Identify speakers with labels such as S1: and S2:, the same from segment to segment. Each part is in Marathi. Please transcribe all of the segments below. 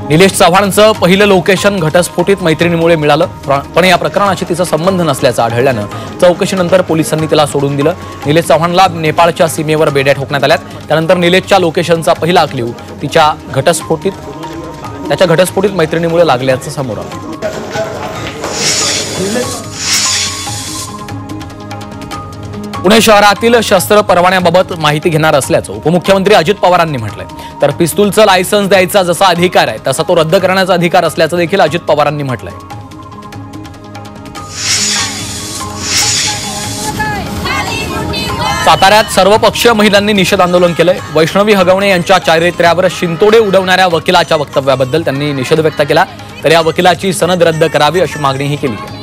S1: निलेश चव्हाणचं पहिलं लोकेशन घटस्फोटित मैत्रिणीमुळे मिळालं, पण या प्रकरणाशी तिचा संबंध नसल्याचं आढळल्यानं चौकशीनंतर पोलिसांनी तिला सोडून दिलं। निलेश चव्हाणला नेपाळच्या सीमेवर बेड्या ठोकण्यात आल्यात। त्यानंतर निलेशच्या लोकेशनचा पहिला क्ल्यू त्याच्या घटस्फोटित मैत्रिणीमुळे लागल्याचं समोर आलं। पुणे शहरातील शस्त्र परवान्याबाबत माहिती घेणार असल्याचं उपमुख्यमंत्री अजित पवारांनी म्हटलंय। तर पिस्तूलचं लायसन्स द्यायचा जसा अधिकार आहे तसा तो रद्द करण्याचा अधिकार असल्याचं देखील अजित पवारांनी म्हटलंय। साताऱ्यात सर्वपक्षीय महिलांनी निषेध आंदोलन केलंय। वैष्णवी हगवणे यांच्या चारित्र्यावर शिंतोडे उडवणाऱ्या वकिलाच्या वक्तव्याबद्दल त्यांनी निषेध व्यक्त केला। तर या वकिलाची सनद रद्द करावी अशी मागणीही केली आहे।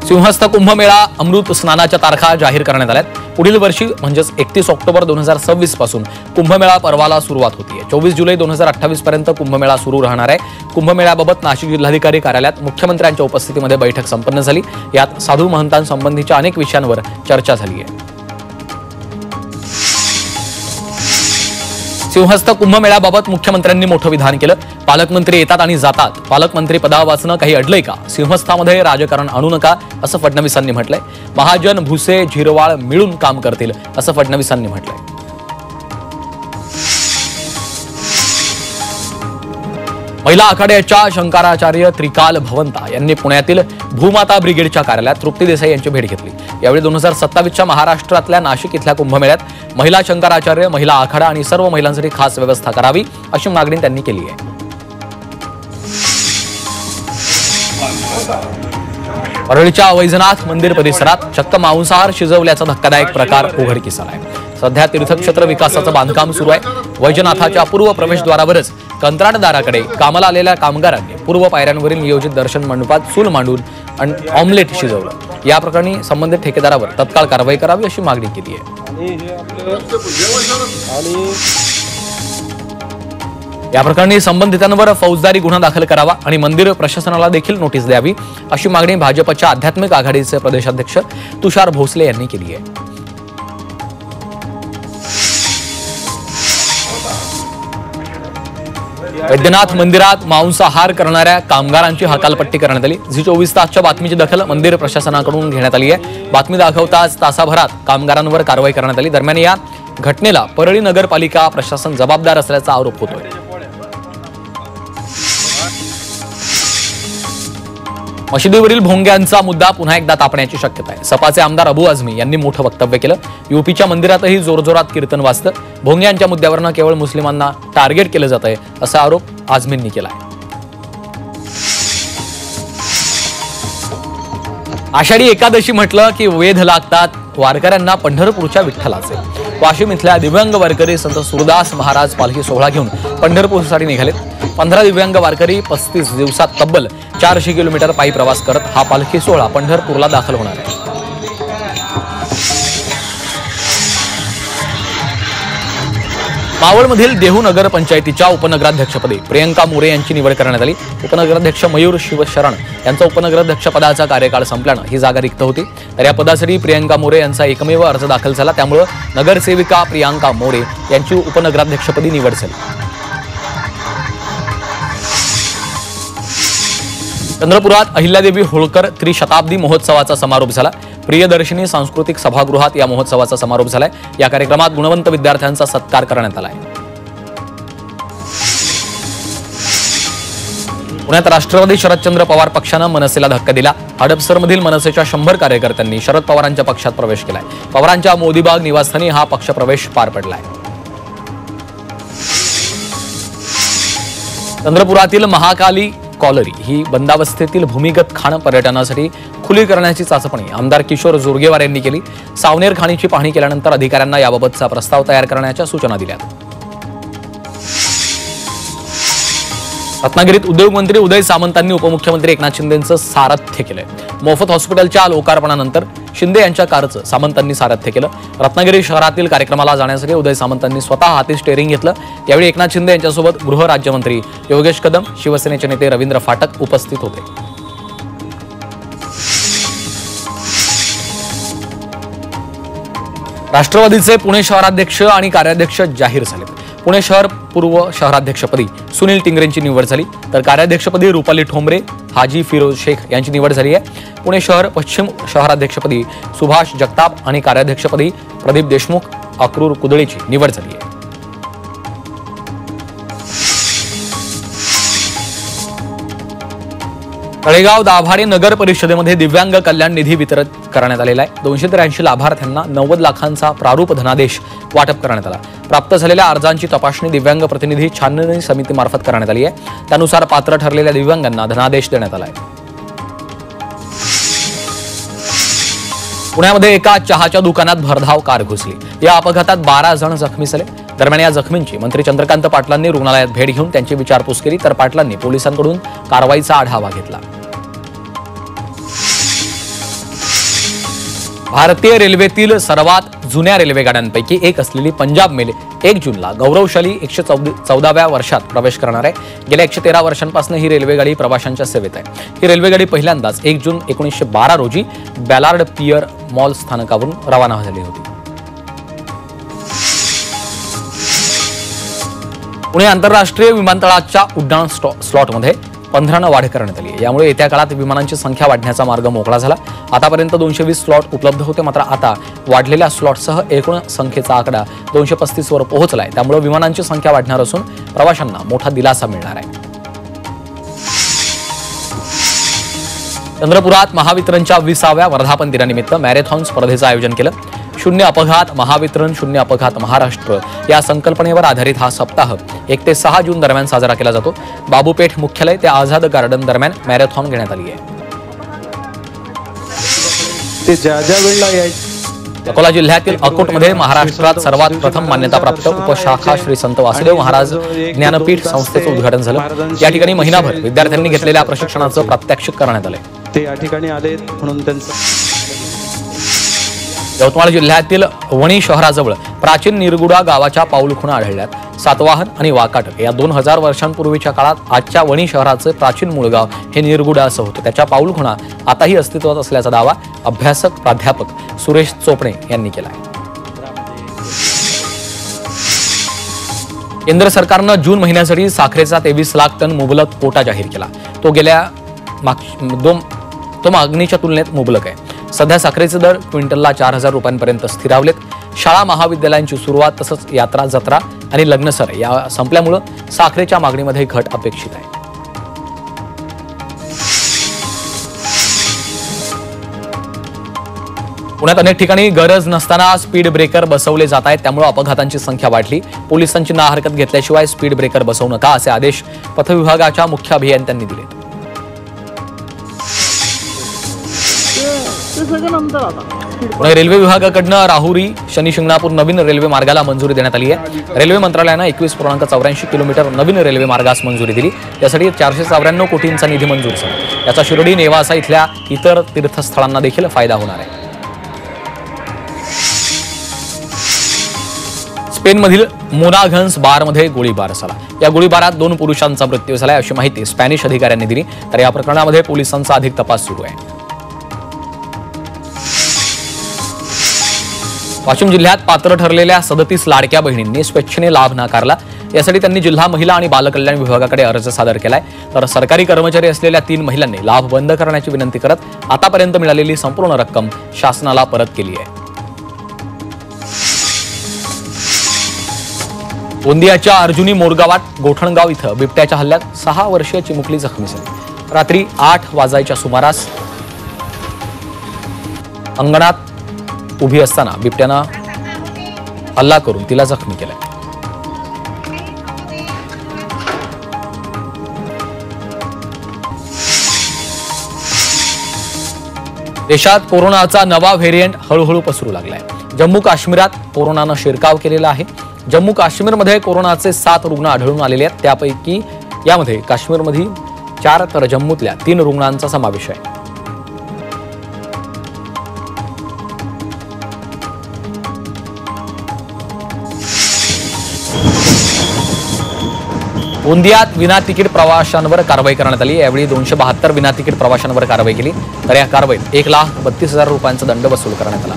S1: सिंहस्थ कुंभमेळा अमृत स्नानाच्या तारखा जाहीर करण्यात आल्यात। पुढील वर्षी म्हणजेच 31 ऑक्टोबर 2026 पासून कुंभमेळा पर्वाला सुरुवात होतीये। 24 जुलै 2028 पर्यंत कुंभमेळा सुरू राहणार आहे। कुंभमेळ्याबाबत नाशिक जिल्हाधिकारी कार्यालयात मुख्यमंत्र्यांच्या उपस्थितीमध्ये बैठक संपन्न झाली। यात साधू महंतांसंबंधीच्या अनेक विषयांवर चर्चा झाली आहे। सिंहस्थ कुंभमेळ्याबाबत मुख्यमंत्र्यांनी मोठं विधान केलं। पालकमंत्री येतात आणि जातात, पालकमंत्री पदावाचनं काही अडलंय का? सिंहस्थामध्ये राजकारण आणू नका असं फडणवीसांनी म्हटलंय। महाजन भुसे झिरवाळ मिळून काम करतील असं फडणवीसांनी म्हटलंय। महिला आखाड्याच्या शंकराचार्य त्रिकाल भवंता यांनी पुण्यातील भूमाता ब्रिगेडच्या कार्यालयात तृप्ती देसाई यांची भेट घेतली। यावेळी 2027च्या महाराष्ट्रातल्या नाशिक इथल्या कुंभमेळ्यात महिला शंकराचार्य, महिला आखाडा आणि सर्व महिलांसाठी खास व्यवस्था करावी अशी मागणी त्यांनी केली आहे। परळीच्या वैजनाथ मंदिर परिसरात चक्क मांसाहार शिजवल्याचा धक्कादायक प्रकार उघडकीस आलाय। सध्या तीर्थक्षेत्र विकासाचं बांधकाम सुरू आहे। वैजनाथाच्या पूर्व प्रवेशद्वारावरच कंत्राटदाराकडे कामाला आलेल्या कामगारांनी पूर्व पायऱ्यांवरील नियोजित दर्शन मंडपात चूल मांडून ऑमलेट शिजवलं। या प्रकरणी संबंधित ठेकेदारावर तत्काळ कारवाई करावी अशी मागणी केली आहे। या प्रकरणी संबंधितांवर फौजदारी गुन्हा दाखल करावा आणि मंदिर प्रशासनाला देखील नोटीस द्यावी अशी मागणी भाजपच्या आध्यात्मिक आघाडीचे प्रदेशाध्यक्ष तुषार भोसले यांनी केली आहे। वैद्यनाथ मंदिरात मांसाहार करणाऱ्या कामगारांची हकालपट्टी करण्यात आली। झी 24 तासच्या बातमीची दखल मंदिर प्रशासनाकडून घेण्यात आली आहे। बातमी दाखवताच तासाभरात कामगारांवर कारवाई करण्यात आली। दरम्यान या घटनेला परळी नगरपालिका प्रशासन जबाबदार असल्याचा आरोप होतोय। मशिदीवरील भोंग्यांचा मुद्दा पुन्हा एकदा तापण्याची शक्यता आहे। सपाचे आमदार अबू आझमी यांनी मोठं वक्तव्य केलं। यूपीच्या मंदिरातही जोरजोरात कीर्तन वाजतं। भोंग्यांच्या मुद्द्यावरनं केवळ मुस्लिमांना टार्गेट केलं जात आहे असा आरोप आझमींनी केला आहे। आषाढी एकादशी म्हटलं की वेध लागतात वारकऱ्यांना पंढरपूरच्या विठ्ठलाचे। वाशिम इथल्या दिव्यांग वारकरी संत सुरदास महाराज पालखी सोहळा घेऊन पंढरपूरसाठी निघालेत। 15 दिव्यांग वारकरी 35 दिवसात तब्बल 400 किलोमीटर पायी प्रवास करत हा पालखी सोहळा पंढरपूरला दाखल होणार आहे। मावळमधील देहू नगर पंचायतीच्या उपनगराध्यक्षपदी प्रियंका मोरे यांची निवड करण्यात आली। उपनगराध्यक्ष मयूर शिवशरण यांचा उपनगराध्यक्ष पदाचा कार्यकाळ संपल्यानं ही जागा रिक्त होती। तर या पदासाठी प्रियंका मोरे यांचा एकमेव अर्ज दाखल झाला। त्यामुळे नगरसेविका प्रियंका मोरे यांची उपनगराध्यक्षपदी निवड झाली। चंद्रपुरात अहिल्यादेवी होळकर त्रिशताब्दी महोत्सवाचा समारोप झाला। प्रियदर्शिनी सांस्कृतिक सभागृहात या महोत्सवाचा समारोप झालाय। या कार्यक्रमात गुणवंत विद्यार्थ्यांचा सत्कार करण्यात आलाय। पुण्यात राष्ट्रवादी शरदचंद्र पवार पक्षानं मनसेला धक्का दिला। हडपसरमधील मनसेच्या 100 कार्यकर्त्यांनी शरद पवारांच्या पक्षात प्रवेश केलाय। पवारांच्या मोदीबाग निवासस्थानी हा पक्ष प्रवेश पार पडलाय। चंद्रपुरातील महाकाली कॉलरी ही बंदावस्थेतील भूमिगत खाण पर्यटनासाठी खुली करण्याची चाचपणी आमदार किशोर जोरगेवार यांनी केली। सावनेर खाणीची पाहणी केल्यानंतर अधिकाऱ्यांना याबाबतचा प्रस्ताव तयार करण्याच्या सूचना दिल्या। रत्नागिरीत उद्योगमंत्री उदय सामंतांनी उपमुख्यमंत्री एकनाथ शिंदेंचं सारथ्य केलंय। मोफत हॉस्पिटलच्या लोकार्पणानंतर शिंदे यांच्या कारचं सामंतांनी सारथ्य केलं। रत्नागिरी शहरातील कार्यक्रमाला जाण्यासाठी उदय सामंतांनी स्वतः हाती स्टेअरिंग घेतलं। यावेळी एकनाथ शिंदे यांच्यासोबत गृहराज्यमंत्री योगेश कदम, शिवसेनेचे नेते रवींद्र फाटक उपस्थित होते। राष्ट्रवादीचे पुणे शहराध्यक्ष आणि कार्याध्यक्ष जाहीर झाले. पुणे शहर पूर्व शहराध्यक्षपदी सुनील टिंगरेंची निवड झाली, तर कार्याध्यक्षपदी रुपाली ठोंबरे, हाजी फिरोज शेख यांची निवड झाली आहे. पुणे शहर पश्चिम शहराध्यक्षपदी सुभाष जगताप आणि कार्याध्यक्षपदी प्रदीप देशमुख, अक्रूर कुदळीची निवड झाली आहे. तळेगाव दाभाडे नगर परिषदेमध्ये दिव्यांग कल्याण निधी वितरित करण्यात आलेला आहे. 283 लाभार्थ्यांना 90 लाखांचा प्रारूप धनादेश वाटप करण्यात आला. प्राप्त झालेल्या अर्जांची तपासणी दिव्यांग प्रतिनिधी छाननी समितीमार्फत करण्यात आली आहे. त्यानुसार पात्र ठरलेल्या दिव्यांगांना धनादेश देण्यात आला आहे. पुण्यामध्ये एका चहाच्या दुकानात भरधाव कार घुसली. या अपघातात 12 जण जखमी झाले. दरम्यान या जखमींची मंत्री चंद्रकांत पाटलांनी रुग्णालयात भेट घेऊन त्यांची विचारपूस केली, तर पाटलांनी पोलिसांकडून कारवाईचा आढावा घेतला. भारतीय रेल्वेतील सर्वात जुन्या रेल्वेगाड्यांपैकी एक असलेली पंजाब मेल 1 जूनला गौरवशाली 114व्या वर्षात प्रवेश करणार आहे. गेल्या 113 वर्षांपासून ही रेल्वेगाडी प्रवाशांच्या सेवेत आहे. ही रेल्वेगाडी पहिल्यांदाच 1 जून 1912 रोजी बॅलार्ड पियर मॉल स्थानकावरून रवाना झाली होती. पुणे आंतरराष्ट्रीय विमानतळाच्या उड्डाण स्लॉटमध्ये 15 वाढ करण्यात आली आहे. यामुळे येत्या काळात विमानांची संख्या वाढण्याचा मार्ग मोकळा झाला. आतापर्यंत 220 स्लॉट उपलब्ध होते, मात्र आता वाढलेल्या स्लॉटसह एकूण संख्येचा आकडा 235 वर पोहोचलाय. त्यामुळे विमानांची संख्या वाढणार असून प्रवाशांना मोठा दिलासा मिळणार आहे. चंद्रपुरात महावितरणच्या 20व्या वर्धापन दिनानिमित्त मॅरेथॉन स्पर्धेचं आयोजन केलं. शून्य अपघात महावितरण, शून्य अपघात महाराष्ट्र या संकल्पनेवर आधारित हा सप्ताह 1 ते 6 जून दरम्यान साजरा केला जातो. बाबूपेठ मुख्यालय ते आझाद गार्डन दरम्यान मॅरेथॉन घेण्यात आली आहे. अकोला जिल्ह्यातील अकोटमध्ये महाराष्ट्रात सर्वात प्रथम मान्यताप्राप्त उपशाखा श्री संत वासुदेव महाराज ज्ञानपीठ संस्थेचं उद्घाटन झालं. या ठिकाणी महिनाभर विद्यार्थ्यांनी घेतलेल्या प्रशिक्षणाचं प्रात्यक्षिक करण्यात आले.
S2: ते या ठिकाणी आले म्हणून त्यांचं
S1: यवतमाळ जिल्ह्यातील वणी शहराजवळ प्राचीन निरगुडा गावाच्या पाऊलखुणा आढळल्यात. सातवाहन आणि वाकाटक या 2000 वर्षांपूर्वीच्या काळात आजच्या वणी शहराचं प्राचीन मूळ गाव हे निरगुडा असं होतं. त्याच्या पाऊलखुणा आताही अस्तित्वात असल्याचा दावा अभ्यासक प्राध्यापक सुरेश चोपणे यांनी केला आहे. केंद्र सरकारनं जून महिन्यासाठी साखरेचा 23 लाख टन मुबलक कोटा जाहीर केला. तो मागणीच्या तुलनेत मुबलक आहे. सध्या साखरेचे दर क्विंटलला 4000 रुपयांपर्यंत स्थिरावलेत. शाळा महाविद्यालयांची सुरुवात तसंच यात्रा जत्रा आणि लग्नसर या संपल्यामुळे साखरेच्या मागणीमध्ये घट अपेक्षित आहे. पुण्यात अनेक ठिकाणी गरज नसताना स्पीड ब्रेकर बसवले जात आहेत. त्यामुळे अपघातांची संख्या वाढली. पोलिसांची ना हरकत घेतल्याशिवाय स्पीड ब्रेकर बसवू नका असे आदेश पथविभागाच्या मुख्य अभियंत्यांनी दिले. पुणे रेल्वे विभागाकडनं राहुरी शनी शिंगणापूर नवीन रेल्वे मार्गाला मंजुरी देण्यात आली आहे. रेल्वे मंत्रालयानं 21.84 किलोमीटर नवीन रेल्वे मार्गास मंजुरी दिली. यासाठी 494 कोटींचा निधी मंजूर झाला. याचा शिर्डी नेवासा इथल्या इतर तीर्थस्थळांना देखील फायदा होणार आहे. स्पेनमधील मोनाघन्स बारमध्ये गोळीबार झाला. या गोळीबारात 2 पुरुषांचा मृत्यू झाला अशी माहिती स्पॅनिश अधिकाऱ्यांनी दिली. तर या प्रकरणामध्ये पोलिसांचा अधिक तपास सुरू आहे. वाशिम जिल्ह्यात पात्र ठरलेल्या 37 लाडक्या बहिणींनी स्वेच्छेने लाभ नाकारला. यासाठी त्यांनी जिल्हा महिला आणि बालकल्याण विभागाकडे अर्ज सादर केलाय. तर सरकारी कर्मचारी असलेल्या 3 महिलांनी लाभ बंद करण्याची विनंती करत आतापर्यंत मिळालेली संपूर्ण रक्कम शासनाला परत केली आहे. गोंदियाच्या अर्जुनी मोरगावात गोठणगाव इथं बिबट्याच्या हल्ल्यात 6 वर्षीय चिमुकली जखमी झाली. रात्री 8 वाजायच्या सुमारास अंगणात उभी असताना बिबट्यानं हल्ला करून तिला जखमी केलं. देशात कोरोनाचा नवा व्हेरियंट हळूहळू पसरू लागलाय. जम्मू काश्मीरात कोरोनानं शिरकाव केलेला आहे. जम्मू काश्मीरमध्ये कोरोनाचे 7 रुग्ण आढळून आलेले आहेत. त्यापैकी यामध्ये काश्मीरमधील 4 तर जम्मूतल्या 3 रुग्णांचा समावेश आहे. गोंदियात विना तिकीट प्रवाशांवर कारवाई करण्यात आली. यावेळी 272 विना तिकीट प्रवाशांवर कारवाई केली. तर या कारवाईत 1,32,000 रुपयांचा दंड वसूल करण्यात आला.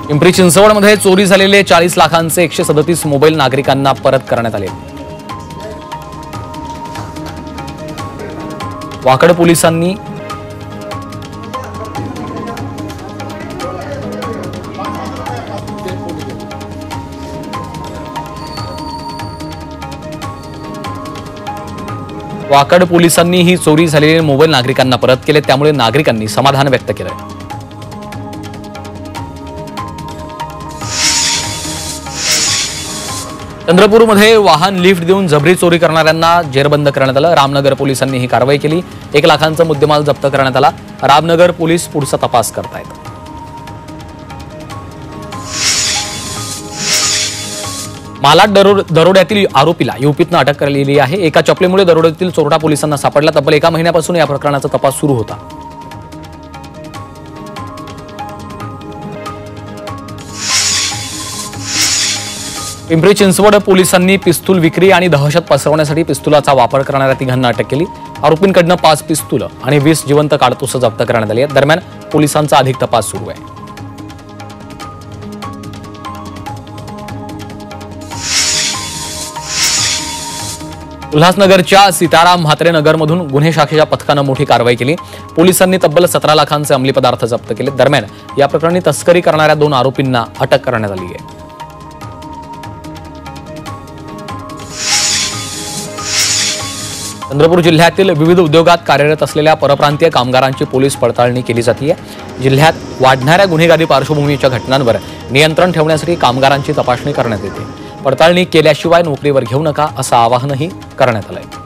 S1: पिंपरी चिंचवडमध्ये चोरी झालेले 40 लाखांचे 137 मोबाईल नागरिकांना परत करण्यात आले. वाकड पोलिसांनी ही चोरी झालेले मोबाईल नागरिकांना परत केले, त्यामुळे नागरिकांनी समाधान व्यक्त केलंय. चंद्रपूरमध्ये वाहन लिफ्ट देऊन जबरी चोरी करणाऱ्यांना जेरबंद करण्यात आलं. रामनगर पोलिसांनी ही कारवाई केली. 1 लाखांचा मुद्देमाल जप्त करण्यात आला. रामनगर पोलीस पुढचा तपास करतायत. मालाड दरोड्यातील आरोपीला यूपीतनं अटक केलेली आहे. एका चपलेमुळे दरोड्यातील चोरटा पोलिसांना सापडला. तब्बल 1 महिन्यापासून या प्रकरणाचा तपास सुरू होता. पिंपरी चिंचवड पोलिसांनी पिस्तूल विक्री आणि दहशत पसरवण्यासाठी पिस्तुलाचा वापर करणाऱ्या 3 अटक केली. आरोपींकडनं 5 पिस्तूल आणि 20 जिवंत काडतुसं जप्त करण्यात आली आहेत. दरम्यान पोलिसांचा अधिक तपास सुरू आहे. उल्हासनगरच्या सीताराम म्हात्रे नगरमधून गुन्हे शाखेच्या पथकानं मोठी कारवाई केली. पोलिसांनी तब्बल 17 लाखांचे अंमली पदार्थ जप्त केले. दरम्यान या प्रकरणी तस्करी करणाऱ्या 2 आरोपींना अटक करण्यात आली आहे. चंद्रपूर जिल्ह्यातील विविध उद्योगात कार्यरत असलेल्या परप्रांतीय कामगारांची पोलीस पडताळणी केली जाते. जिल्ह्यात वाढणाऱ्या गुन्हेगारी पार्श्वभूमीच्या घटनांवर नियंत्रण ठेवण्यासाठी कामगारांची तपासणी करण्यात येते. पडताळणी केल्याशिवाय नोकरीवर घेऊ नका असं आवाहनही करण्यात आलंय.